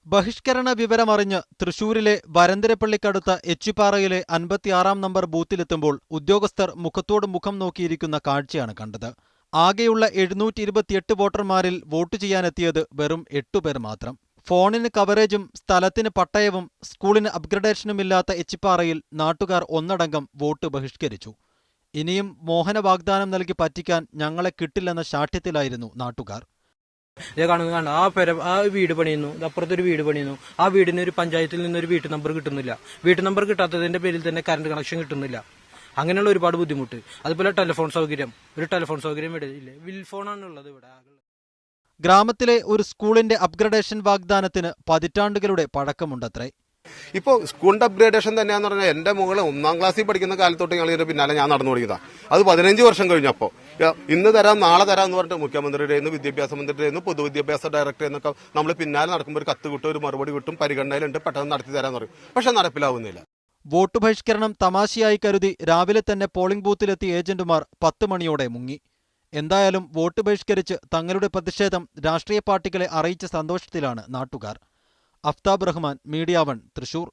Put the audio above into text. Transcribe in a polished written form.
ബഹിഷ്കരണ വിവരമറിഞ്ഞ് തൃശൂരിലെ വരന്തരപ്പള്ളിക്കടുത്ത എച്ചിപ്പാറയിലെ 56-ാം നമ്പർ ബൂത്തിലെത്തുമ്പോൾ ഉദ്യോഗസ്ഥർ മുഖത്തോട് മുഖം നോക്കിയിരിക്കുന്ന കാഴ്ചയാണ് കണ്ടത്. ആകെയുള്ള 728 വോട്ടർമാരിൽ വോട്ട് ചെയ്യാനെത്തിയത് വെറും 8 പേർ മാത്രം. ഫോണിന് കവറേജും സ്ഥലത്തിന് പട്ടയവും സ്കൂളിന് അപ്ഗ്രഡേഷനുമില്ലാത്ത എച്ചിപ്പാറയിൽ നാട്ടുകാർ ഒന്നടങ്കം വോട്ട് ബഹിഷ്കരിച്ചു. ഇനിയും മോഹന വാഗ്ദാനം നൽകി പറ്റിക്കാൻ ഞങ്ങളെ കിട്ടില്ലെന്ന ശാഠ്യത്തിലായിരുന്നു നാട്ടുകാർ. കാണുന്ന ആ വീട് പണിയുന്നു, അപ്പുറത്തൊരു വീട് പണിയുന്നു. ആ വീടിന് ഒരു പഞ്ചായത്തിൽ നിന്നൊരു വീട്ടു നമ്പർ കിട്ടുന്നില്ല. വീട്ടു നമ്പർ കിട്ടാത്തതിന്റെ പേരിൽ തന്നെ കറണ്ട് കണക്ഷൻ കിട്ടുന്നില്ല. അങ്ങനെയുള്ള ഒരുപാട് ബുദ്ധിമുട്ട്. അതുപോലെ ടെലിഫോൺ സൗകര്യം ഇവിടെ ഇല്ല. വിൽ ഫോണാണ് ഉള്ളത് ഇവിടെ. ഗ്രാമത്തിലെ ഒരു സ്കൂളിന്റെ അപ്ഗ്രഡേഷൻ വാഗ്ദാനത്തിന് പതിറ്റാണ്ടുകളുടെ പഴക്കമുണ്ടത്രേ. ഇപ്പോൾ സ്കൂളിന്റെ അപ്ഗ്രേഡേഷൻ തന്നെയാന്ന് പറഞ്ഞാൽ എന്റെ മകള് 1-ാം ക്ലാസ്സിൽ പഠിക്കുന്ന കാലത്തോട്ട് ഞങ്ങൾ ഇതിന്റെ പിന്നാലെ ഞാൻ നടന്നു തുടങ്ങിയതാ. അത് 15 വർഷം കഴിഞ്ഞപ്പോൾ ഇന്ന് തരാം നാളെ തരാം എന്ന് പറഞ്ഞിട്ട് മുഖ്യമന്ത്രിയുടെ വിദ്യാഭ്യാസ മന്ത്രിയുടെ പൊതുവിദ്യാഭ്യാസ ഡയറക്ടറെ എന്നൊക്കെ നമ്മൾ പിന്നാലെ നടക്കുമ്പോൾ ഒരു കത്ത് കിട്ടും, ഒരു മറുപടി കിട്ടും, പരിഗണനയിലുണ്ട്, പെട്ടെന്ന് നടത്തി തരാന്ന് പറയും. പക്ഷെ നടപ്പിലാവുന്നില്ല. വോട്ട് ബഹിഷ്കരണം തമാശയായി കരുതി രാവിലെ തന്നെ പോളിംഗ് ബൂത്തിലെത്തിയ ഏജന്റുമാർ 10 മണിയോടെ മുങ്ങി. എന്തായാലും വോട്ട് ബഹിഷ്കരിച്ച് തങ്ങളുടെ പ്രതിഷേധം രാഷ്ട്രീയ പാർട്ടികളെ അറിയിച്ച സന്തോഷത്തിലാണ് നാട്ടുകാർ. അഫ്താബ് റഹ്മാൻ, മീഡിയ 1, തൃശൂർ.